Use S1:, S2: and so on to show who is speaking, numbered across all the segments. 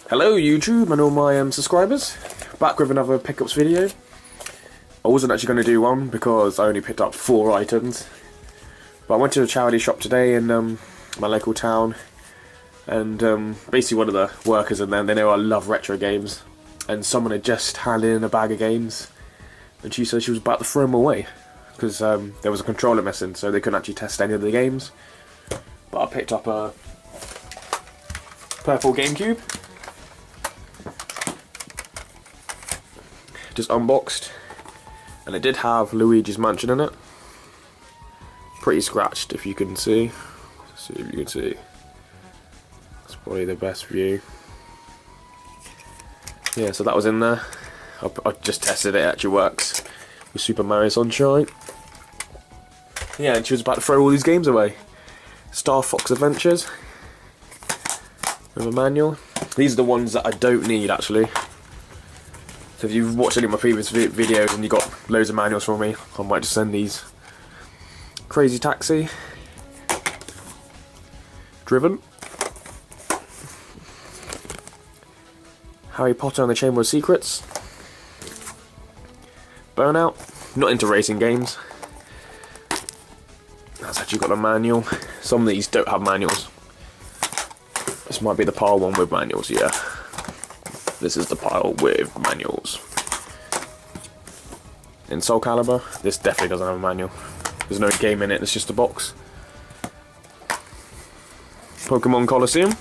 S1: Hello YouTube and all my subscribers, back with another pickups video. I wasn't actually going to do one because I only picked up 4 items, but I went to a charity shop today in my local town, and basically one of the workers in there, they know I love retro games, and someone had just handed in a bag of games, and she said she was about to throw them away because there was a controller missing, so they couldn't actually test any of the games. But I picked up a purple GameCube, just unboxed, and it did have Luigi's Mansion in it. Pretty scratched, if you can see. Let's see if you can see. That's probably the best view. Yeah, so that was in there. I just tested it, it actually works with Super Mario Sunshine. Yeah, and she was about to throw all these games away. Star Fox Adventures with a manual. These are the ones that I don't need actually. So if you've watched any of my previous videos and you got loads of manuals from me, I might just send these. Crazy Taxi, Driven, Harry Potter and the Chamber of Secrets, Burnout. Not into racing games. That's actually got a manual. Some of these don't have manuals. This might be the pile one with manuals, yeah. This is the pile with manuals. In Soul Calibur, this definitely doesn't have a manual. There's no game in it, it's just a box. Pokemon Coliseum.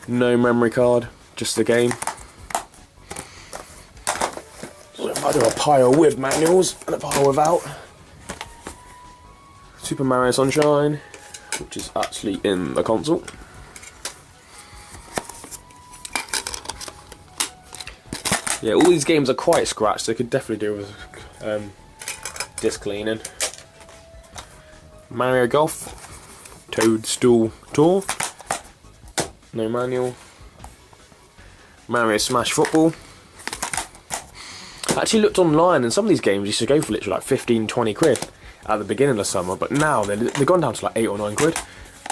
S1: No memory card, just the game. So if I do a pile with manuals and a pile without. Super Mario Sunshine, which is actually in the console. Yeah, all these games are quite scratched, they could definitely do with disc cleaning. Mario Golf, Toadstool Tour, no manual. Mario Smash Football. I actually looked online and some of these games used to go for literally like 15-20 quid at the beginning of the summer, but now they've gone down to like 8 or 9 quid,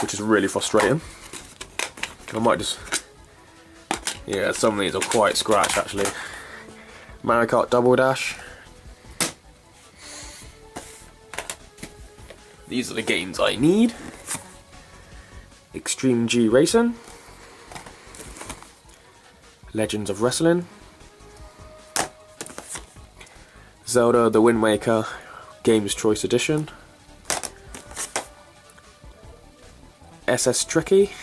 S1: which is really frustrating. I might just... yeah, some of these are quite scratched actually. Mario Kart Double Dash. These are the games I need. Extreme G Racing. Legends of Wrestling. Zelda The Wind Waker Games Choice Edition. SS Tricky.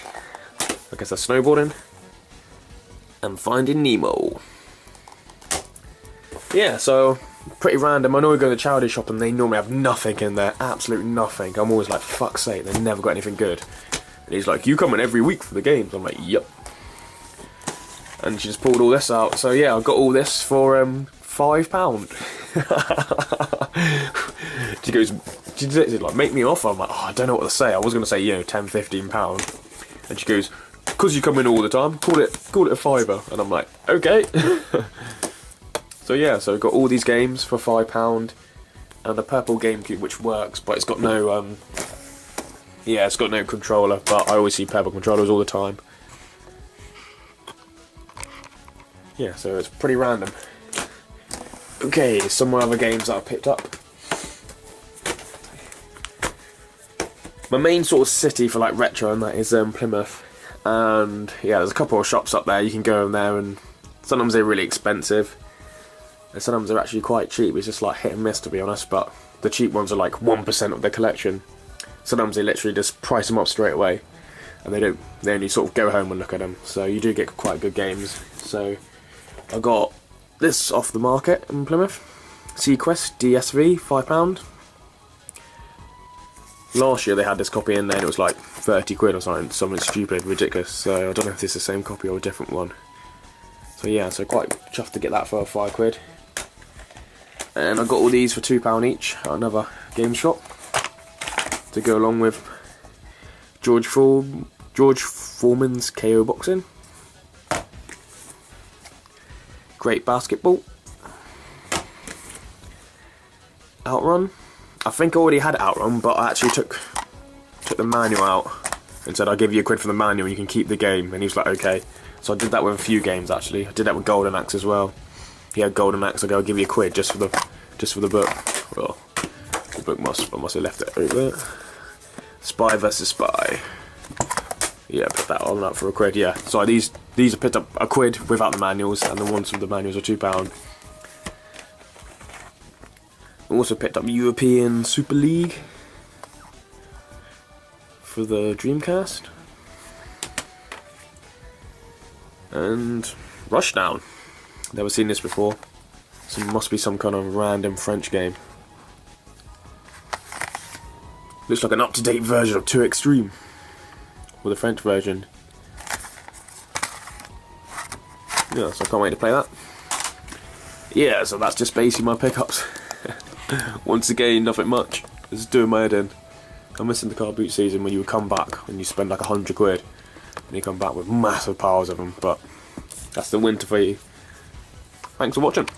S1: I guess that's snowboarding. And Finding Nemo. Yeah, so pretty random. I know we go to the charity shop and they normally have nothing in there, absolute nothing. I'm always like, fuck's sake, they've never got anything good. And he's like, you come in every week for the games. I'm like, yep. And she just pulled all this out. So yeah, I got all this for £5. She goes, she like, make me an offer. I'm like, oh, I don't know what to say. I was going to say, you know, £10-15. And she goes, because you come in all the time, call it a fiver. And I'm like, okay. So yeah, so I've got all these games for £5 and a purple GameCube which works, but it's got no yeah, it's got no controller, but I always see purple controllers all the time. Yeah, so it's pretty random. Okay, some other games that I picked up. My main sort of city for like retro and that is Plymouth, and yeah, there's a couple of shops up there. You can go in there, and sometimes they're really expensive. And sometimes they're actually quite cheap. It's just like hit and miss, to be honest, but the cheap ones are like 1% of their collection. Sometimes they literally just price them up straight away, and they only sort of go home and look at them, so you do get quite good games. So I got this off the market in Plymouth, Sequest DSV, £5. Last year they had this copy in there and it was like 30 quid or something stupid, ridiculous, so I don't know if this is the same copy or a different one. So yeah, so quite chuffed to get that for 5 quid. And I got all these for £2 each at another game shop to go along with George Foreman's KO Boxing. Great Basketball. Outrun. I think I already had Outrun, but I actually took the manual out and said, I'll give you a quid for the manual, you can keep the game. And he was like, okay. So I did that with a few games actually. I did that with Golden Axe as well. He had Golden Axe, I go, I'll give you a quid just for the book. Well, the book I must have left it over there. Spy versus Spy. Yeah, put that on up for a quid, yeah. So these I picked up a quid without the manuals, and the ones with the manuals are £2. I also picked up European Super League for the Dreamcast. And Rushdown. Never seen this before. So it must be some kind of random French game. Looks like an up-to-date version of 2 Extreme. With a French version. Yeah, so I can't wait to play that. Yeah, so that's just basically my pickups. Once again, nothing much. Just doing my head in. I'm missing the car boot season when you would come back and you spend like 100 quid. And you come back with massive piles of them, but that's the winter for you. Thanks for watching.